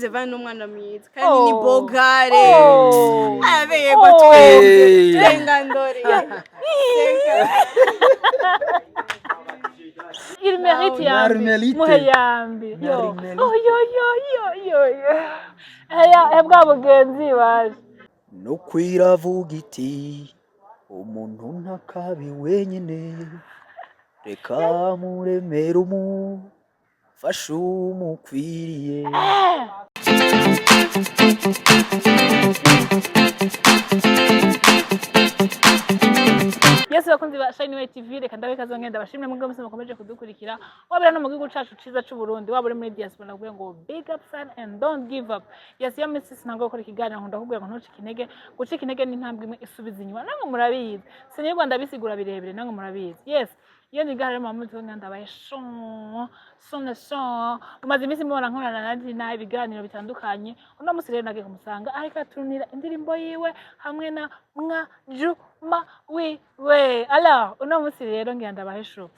Zevani n'umwana mwiza kandi ni bogare abeye Oh. gotwenze tenga ndore Il mérite yambi Narmelite. muhe yambi yo Narmelite. yo heya bwa bugenzi baje no kwiravuga iti umuntu ntakabi wenyine reka muremere umufasha umukwiriye. Yes, bakunzi ba Shine TV reka ndabe kazongenda bashimwe mwebwe mwese mukomeje kudukurikira wabera no mu gihugu cacu ciza c'u Burundi wabure muri diaspora nakubwiye ngo big up son and don't give up. Yes, ya Mrs ntango gukora ikiganiro nkunda kubwira ngo ntucike intege, gucika intege ni intambwe imwe isubiza inyuma namwe murabizi sinirwa ndabisigura birebire namwe murabizi. Yes, iyo nigahare mu mutwe ndabaye son umaze imisi mubona nkorana na Dina ibiganiro bitandukanye uno musi rero nagiye kumusanga ariko aturunira indirimbo yiwe hamwe na Mwajuma wiwe. Alors uno musi rero ngiye ndabahe show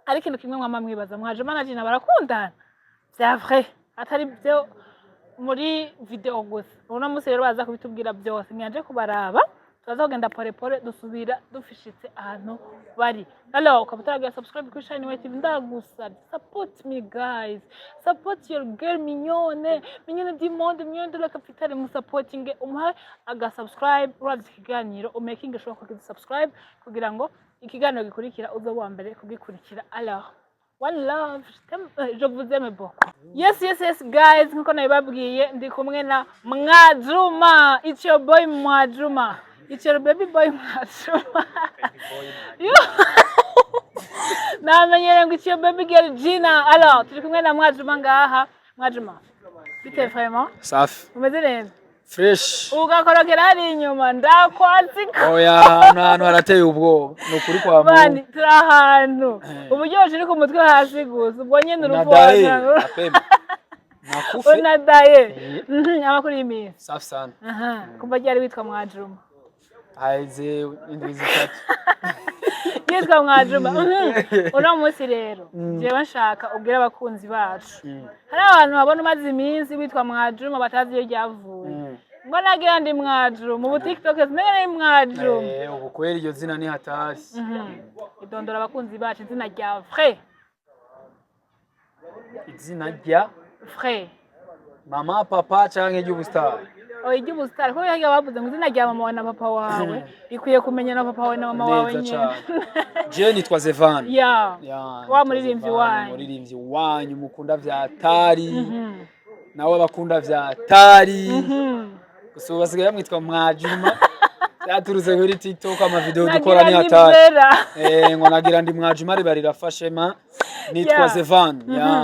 ariko ikintu kimwe mwama mwibaza Mwajuma na Dina barakundana c'est vrai atari byo muri video gusa. Uno musi rero baza kubitubwira byose ngiye kubaraba tuzaza kugenda pore dusubira dufishitse ahantu bari. Alors ukabutaraga subscribe kuri Shine TV ndagusabye support me guys, support your girl mignonne du monde, mignonne de la capitale, mu supporting umuha aga subscribe uravye ikiganiro umaking sure ko subscribe kugira ngo ikiganiro gikurikira uzo wa mbere kugikurikira. Alors one love, je vous aime beaucoup. Yes guys, nkuko nabibabwiye ndi kumwe na Mwajuma. It's your boy Mwajuma. It's your baby boy Mwajuma. Namenyere ngo it's your baby girl Gina. Alors turi kumwe na Mwajuma ngaha. Mwajuma bite vraiment? Safi Umeze neza? fresh. Ugakorokera ari inyuma ndakwazika. Oya hano harateye ubwo no kuri kwa Bani turi ahantu uburyoje uri ku mutwe hasi gusa ubwo nyene uruvona apema nakufe unadaye amakuru y'imisi. safi sana. Kumva ryari witwa Mwajuma? Haize indwi zitatu yitwa Mwajuma. Uno musi rero jewe nshaka ubwira abakunzi bacu hari abantu babona umaze iminsi witwa Mwajuma batazi iyo ryavuye ngo nagira ndi Mwajuma mu TikTok sinari Mwajuma. ubu kweli iryo zina ni hatari. Idondora abakunzi bacu izina rya vrai izina rya vrai mama papa canke ry'ubustari. Iry'ubustari kuko yagiye bavuze ngo izina rya mama wawe na papa wawe rikwiye kumenya na papa wawe na mama wawe nyene. Je nitwa Zevani. Wa muririmbyi wanyu. Muririmbyi wanyu mukunda vya tari. Nawe bakunda vya tari. Gusa basigaye bamwitwa Mwajuma. Yaturuze kuri TikTok ama video dukora ni hatari. Ngo nagira ndi Mwajuma ari barirafashema. Nitwa Zevani.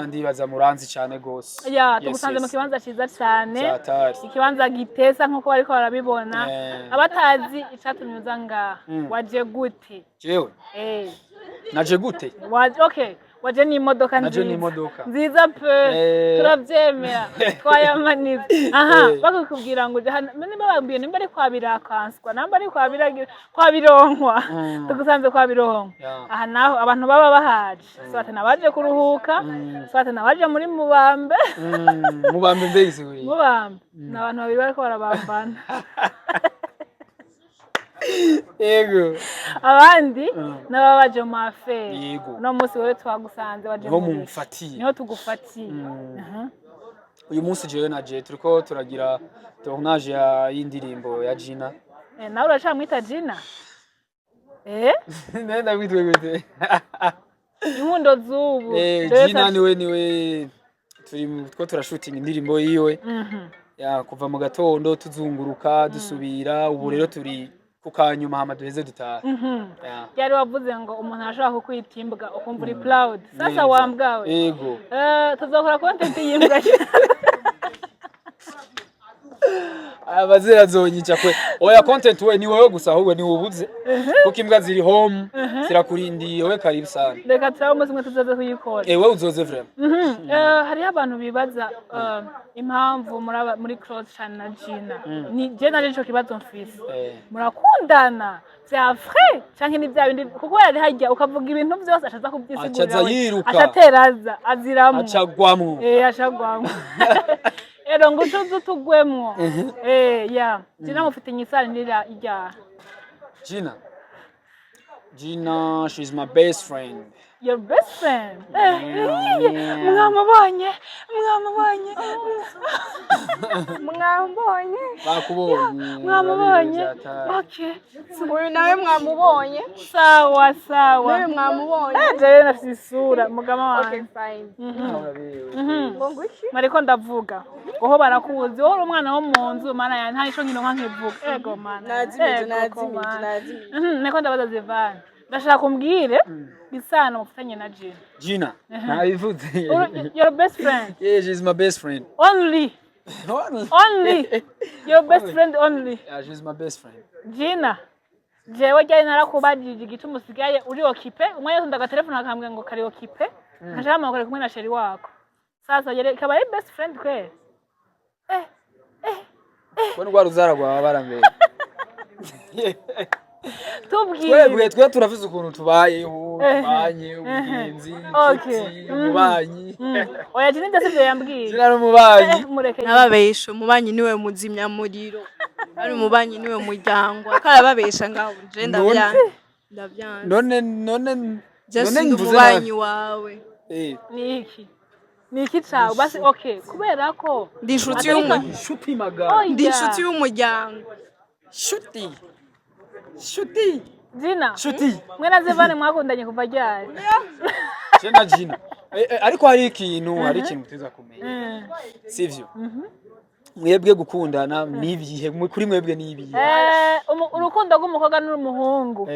Ndibaza muranzi cyane gose. Tugusanze mu kibanza ciza cyane. Ikibanza gitesa nkuko bariko barabibona. Abatazi icatumye uza ngaha waje gute? Jewe naje gute? Okay, waje ni imodoka nziza pe turavyemera twayamaniza. Bakakubwira ngo niba babwiye nimba ari kwabirakanswa namba ari kwabironkwa tugusanze kwabironkwa. Aha naho abantu baba bahaje swate nabaje kuruhuka swate nabaje muri Mubambe. Mubambe mbese we Mubambe n'abantu babiri bariko barabambana. Yego abandi nababaje mu affaire. Yego no musi wewe twagusanze waje mu mufatiye niho tugufatiye. Uyu munsi jewe naje turiko turagira tournage ya y'indirimbo ya Gina. Nawe uracamwita Gina? Nenda kwitwe gute? Inkundo zubu. Gina niwe turiko turashooting indirimbo yiwe. Kuva mu gatondo tuzunguruka dusubira ubu rero turi kukanyuma hama duheze dutaha. Yari wavuze ngo umuntu ashaka kukwitimbwa ukumva uri proud. Sasa wambwawe. Yego. Tuzokora content yimbwa. Abazira zonyica kwe. Oya content we ni wewe gusa ahubwo ni ubuze. Kuko imbwa ziri home zirakurindiye we karibu sana. Reka tsaho musimwe tuzaze kuyikora. Wewe uzoze vraiment. Hari abantu bibaza impamvu muri Close Channel na Gina. Ni je nari cyo kibazo mfise. Murakundana c'est vrai canke ni bya bindi kuko yari hajya ukavuga ibintu byose ashaza kubyisigurira. Acaza yiruka. Acateraza aziramo. Acagwamwo. Acagwamwo. ero ngo ucuze utugwemwo ya Gina mufite inyisari nira ijya Gina, she's my best friend. Your best friend. Mwamubonye. Mwamubonye. Okay. Uyu nawe mwamubonye. Sawa. Nawe mwamubonye. Jewe nafise isura mugama wanjye. Okay, fine. Ngo iki? Mariko ndavuga. Oho barakuzi. Wowe umwana wo mu nzu mana ya nta ico nkino nkankivuga. Ego mana. Nazimije. Neko ndabaza Zivana. Ndashaka kumbwire bisano mufitanye na Gina. Nabivuze. Your best friend. Yeah, she's my best friend. Only. Your best friend only. Yeah, she's my best friend. Gina. Jewe jya narakubajije igituma usigaye uri okipe. Umwe yose ndaga telefone akambwira ngo kari okipe. Nkashama ngo kumwe na sheri wako. Sasa yere kaba ari best friend kwe. Bone gwa ruzara gwa barambere. Tubwire twe turavuze ukuntu tubayeho tubanye ubugenzi umubanyi oya Gina ndasivyo yambwiye Gina n'umubanyi nababesha umubanyi niwe muzimya muriro ari umubanyi niwe muryango akarababesha ngaho je ndabyanze none umubanyi wawe Niki cawe basi okay kubera ko ndi inshuti y'umuryango Shuti. Gina. Mwe na Zevane mwakundanye kuva ryari? Cena Gina. Ariko hari ikintu muteza kumenya. Sivyo. Mwebwe gukundana nibihe kuri mwebwe nibihe. Urukundo rw'umukobwa n'umuhungu.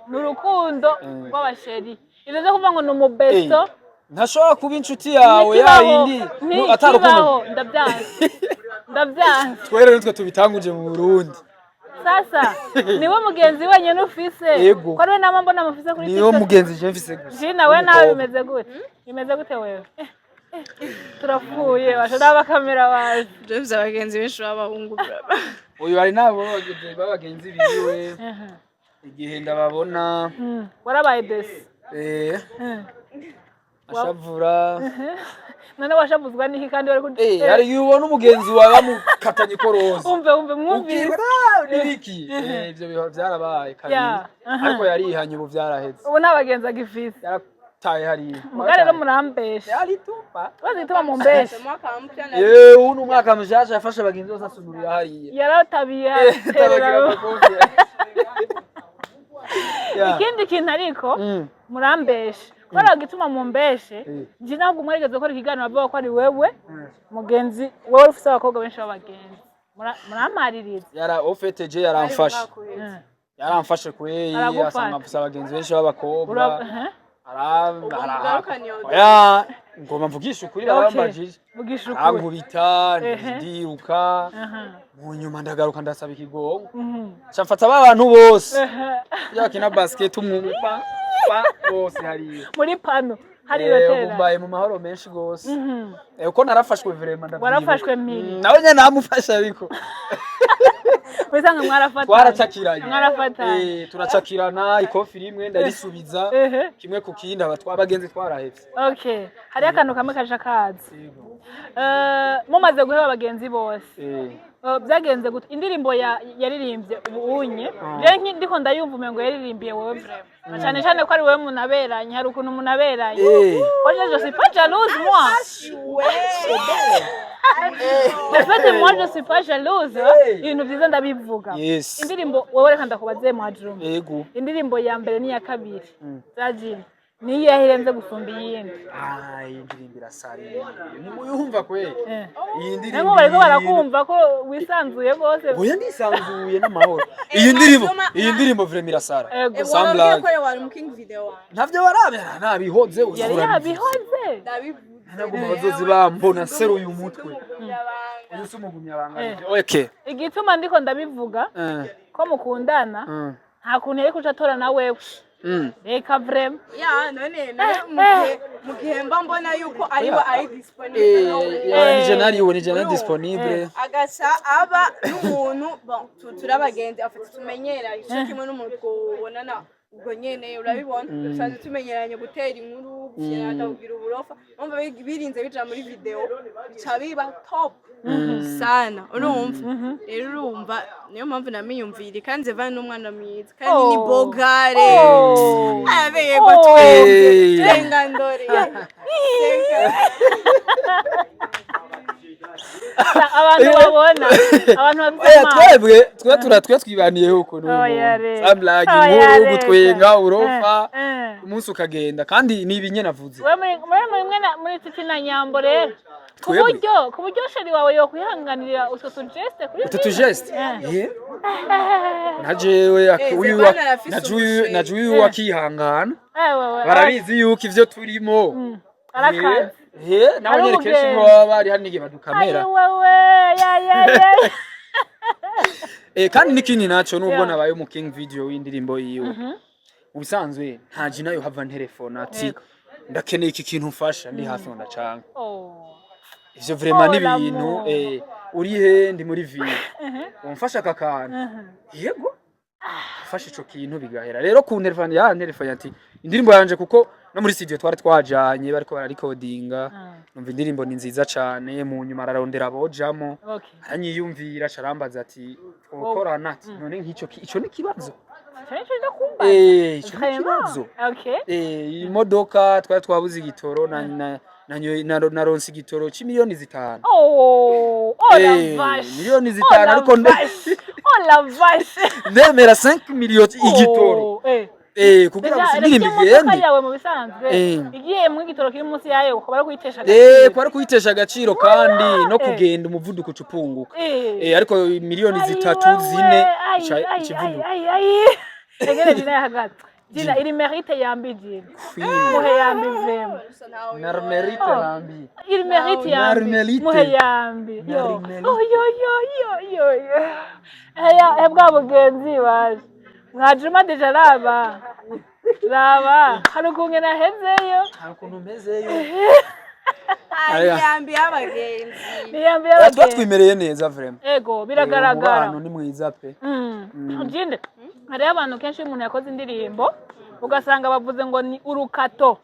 N'urukundo rw'abasheri. Izo kuvuga ngo numubesto. Ntashobora kuba inshuti yawe yayindi atarukundo. Ndabyanze. Twere nitwe tubitanguje mu Burundi. Sasa niwe mugenzi wenye nufise ko ari nama mbona mufise kuri niwe mugenzi je mfise Gina we nawe bimeze gute wewe turafuye bashaka kamera baje je mfise abagenzi benshi b'abahungu uyu ari nabo bagenzi biwe igihe ndababona warabaye desi ashavura none washavuzwa niki kandi wari kuri hari yubona umugenzi wawe mukatanye koroza umve mwumvise niki ivyo biho byarabaye kandi ariko yarihanye ubu byaraheze ubu nabagenza gifise yarataye hari mugare no murambeshe yari tupa bazituma mu mbeshe uno umwaka mujasha yafashe abagenzi bose asunurira hariya yaratabiye ikindi kintu ariko murambeshe Kwara gituma mu mbeshe Gina ngo mweregeze ko ikiganiro bavuga ko ari wewe mugenzi wowe ufise abakobwa benshi b'abagenzi muramaririza yara ofeteje yaramfashe kwe asanga mfise abagenzi benshi b'abakobwa oya ngoma mvugisha ukuri abambajije vugisha ukuri ankubita ndiruka mu nyuma ndagaruka ndasaba ikigongo cyamfata abantu bose yakina basket umwumva bose hari muri pano hari rotera umbaye mu mahoro menshi gose uko narafashwe vraiment ndabyibuka warafashwe mini nawe nyene namufasha ariko wesanga mwarafatana twarafatanye turacakirana ikofi rimwe ndarisubiza kimwe ku kindi abagenzi twarahevye okay hari akantu kamwe kaje kazi mumaze guheba abagenzi bose byagenze gute indirimbo yaririmbye ubunye je ndiko ndayumva umengo yaririmbiye wewe vraiment cyane cyane ko ari wewe munaberanye hari ukuntu munaberanye oje je suis pas jalouse moi moi je suis pas jalouse ibintu byiza ndabivuga indirimbo wewe reka ndakubaze Mwadrum yego indirimbo ya mbere ni ya kabiri za Gina niyo yahirenze gusumba iyindi indirimbo irasari nimuyumva kwe iyi ndirimbo nabo bariko barakumva ko wisanzuye gose oya ndisanzuye n'amahoro iyi ndirimbo vraiment irasara sambla ko wari mu king video ntavyo warabera nabihoze yari yabihoze nagomba bazozi bambona sero uyu mutwe uyu mugumya bangaje okay igituma ndiko ndabivuga ko mukundana nta kuntu yari kucatora na wewe Eka vrem. Ya none mugihemba mbona yuko ari disponible. Ni jana disponible. Agasha aba n'umuntu bon turabagenzi afite tumenyera ico kimwe n'umuntu kubonana ubwo nyene urabibona tusanze tumenyeranye gutera inkuru gufyina bakabwira uburofa umva birinze bija muri video bica biba top sana urumva rero urumva niyo mpamvu namiyumvira kandi Zevani n'umwana mwiza kandi ni bogare abego twese tenga ndore abantu babona abantu twebwe twe twibaniye huko samlagi nkuru gutwenga urofa umunsi ukagenda kandi ni ibinye navuze muri tutina nyambo rero ku buryo sheri wawe yo kwihanganira utwo tugeste kuri utwo tugeste najewe najuye wakihangana barabizi yuko ivyo turimo arakaze nawe nyene kenshi ngo baba bari hano igihe badukamera kandi n'ikindi naco nubwo nabaye mu King video w'indirimbo yiwe ubisanzwe ntaje nayo hava telefone ati ndakeneye iki kintu mfasha ndi hafi ngo ndacanga ivyo vraiment ni ibintu uri he ndi muri ville umfasha kakana yego fasha ico kintu bigahera rero ku telefone ati indirimbo yanje kuko no muri studio twari twajanye bariko bararecordinga numva indirimbo ni nziza cyane mu nyuma ararondera bojamo aranyiyumvira carambaza ati twokorana ati none nk'ico ico ni kibazo ico ni kibazo imodoka twari twabuze igitoro naronse igitoro c'imiliyoni 5 miliyoni 5 ariko la vache ndemera 5 miliyoni igitoro kugira ngo indirimbo igende yawe mu bisanzwe igiye mu igitoro kiri munsi yayo ko barakuyitesha kwari kuyitesha agaciro kandi no kugenda umuvuduko ucupunguka ariko miliyoni 3 4 ikivuduka egere dina hagati dina iri mérite yambije muhe yambi vema nar mérite yambi iri mérite yambi muhe yambi yo ebwa bugenzi baje mwajuma deja raba hari ukuntu nahezeyo Niyambi y'abagenzi twatwimereye neza vraiment ego biragaragara abantu ni mwiza pe jinde hari abantu kenshi umuntu yakoze indirimbo ugasanga bavuze ngo ni urukato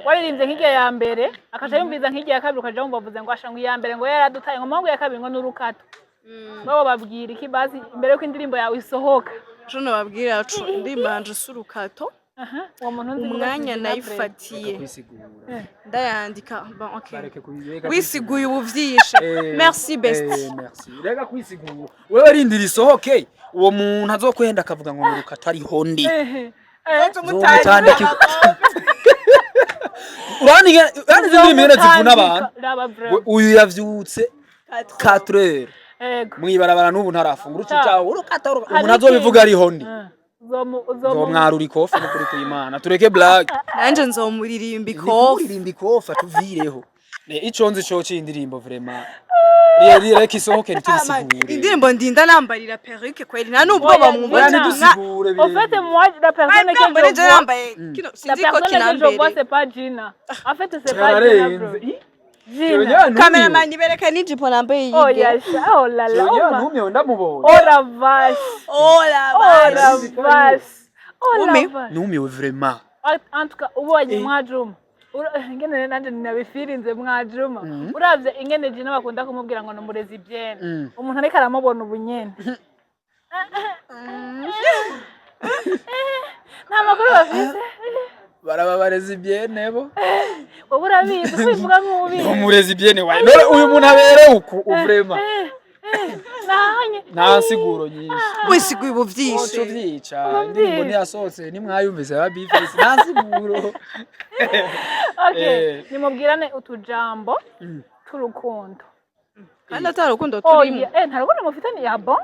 waririmbye nk'igihe ya mbere akaca yumviza nk'igihe ya kabiri ukaja bavuze ngo asha ngo iya mbere ngo yaradutaye ngo mpamvu ya kabiri ngo ni urukato babo babwira iki bazi imbere yuko indirimbo yawe isohoka Jono babwira ndimbanje surukato umwanya nayifatiye ndayandika wisiguye ubuvyishe merci best merci rega kwisigura wewe rindira isohoke uwo muntu azokwenda akavuga ngo nurukato ari hondi mutandiki urani zimwe zivuna abantu uyu yavyutse 4h mwibarabara n'ubu ntarafungura ucaho urukato umuntu azobivuga ari hondi zomwarura ikofa n'ukuri kuyimana tureke black nanje nzomuririmba ikofa tuvireho ico nzi cyo c'indirimbo vraiment reka isohoke ntitubisigure indirimbo ndinda nambarira perruque kweli nta nubwo bamwumva ntidusigure en fait moi la personne que je nambaye sinzi ko kinambere c'est pas Gina en fait c'est pas Gina Cameraman nibereka n'ijipo nambaye yiga. Oh yes. Oh la la. Numye ndamubonye. Oh la vache. Oh la vache. Oh la vache. Numye vraiment. En tout cas ubonye mwajuma. Ingene nanje ninabifirinze mwajuma. Uravye ingene Gina bakunda kumubwira ngo nomurezi byene. Umuntu ariko aramubona ubunyene. Nta makuru bafite. Barababarezi byene bo. Wowe urabizi kwivuga nk'ubizi. Umurezi byene waye. None uyu muntu abere uku vraiment. Nahanye. Nta siguro nyinshi. Wisiguye ubuvyishe. Oco vyica. Ndimbo ni yasohotse ni mwayumvise ba bifesi. Nta siguro. Okay. Nimubwirane utujambo turukundo. Kandi atarukundo turimo. Nta rukundo mufitanye ya bon?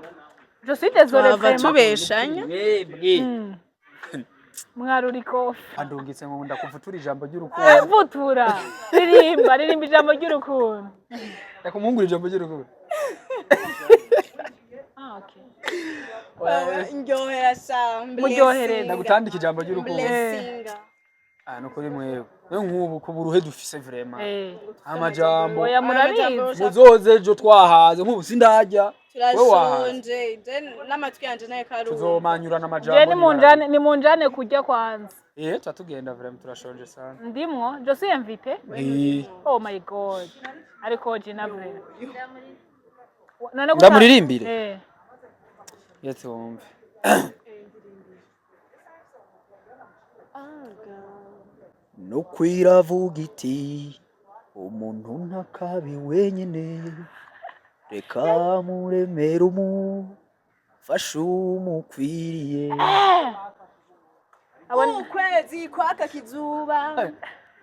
Je suis désolée vraiment. Tubeshanya. Mwaruri kofi. Andungitse ngo ndakuvutura ijambo ry'urukundo. Vutura. Ririmba ijambo ry'urukundo. Yakumungura ijambo ry'urukundo. Okay. Ndyohera sambe. Muryohereza. Ndagutandika ijambo ry'urukundo. Blessinga. Nukuri mwewe. Nkubu kuburuhe dufise vraiment. Amajambo. Oya murabizi. Muzoze jo twahaze nkubu sindajya. turashonje je n'amatwi yanje nayo karuhu tuzomanyura n'amajambo ni munjane kurya kwanza turatugenda vraiment turashonje sana ndimwo je suis invité oh my god ariko Gina Vre ndamuririmbire yetumve no kwiravuga iti umuntu ntakabi wenyine reka muremere umufashe umukwiriye ukwezi kwaka kizuba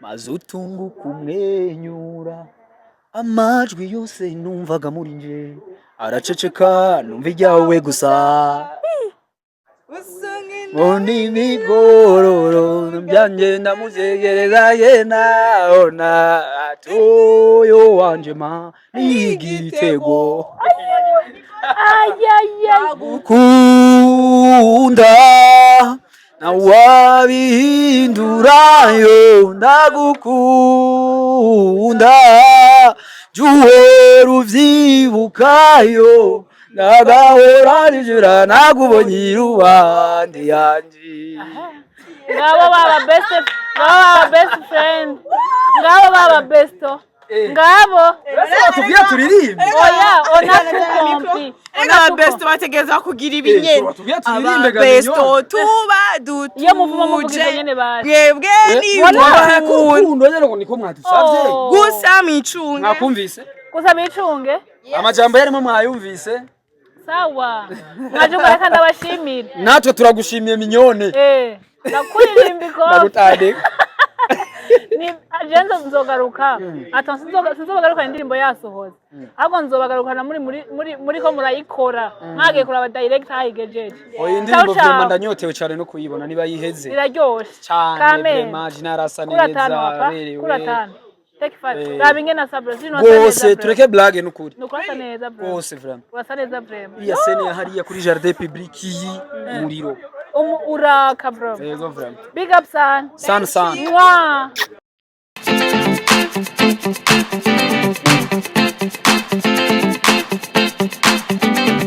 maze utunguka umwenyura amajwi yose numvaga muri nje araceceka numva ijyawe gusa Oni migororo byanjye ndamuzegereza naona atuyo wanje ma igitego gukunda na wabihindurayo ndagukunda juhora uvyibukayo nagahora nijura nagubonye iruhande yanje ngabo baba best friend ngabo baba besto ngabo tubya turirimbe oya ona tukompi aba besto bategeza kugira ibinyene aba besto tuba dutu iyo muvumo muvugize nyene bari bwebwe ni urukundo nyene ngo niko mwadusavye gusa micunge mwakumvise gusa micunge amajambo yarimo mwayumvise sawa mwajumba kandi abashimira natwe turagushimiye minyone nakuririmba ndagutade ni agenda nzogaruka sinzobagaruka indirimbo yasohoza ahubwo nzobagarukana muri ko murayikora mwagiye kuraba direct hayigejeje oyi indirimbo vraiment ndanyotewe cyane no kuyibona niba yiheze iraryoshe cyane vraiment jinarasa neza kuratana take 5 rabinge na sabra sino bose tureke blague nukuri nukurasa neza bro bose vraiment urasa neza vraiment iya sene hariya kuri jardin public yi muriro uraka bro yego vraiment big up san san Mwah.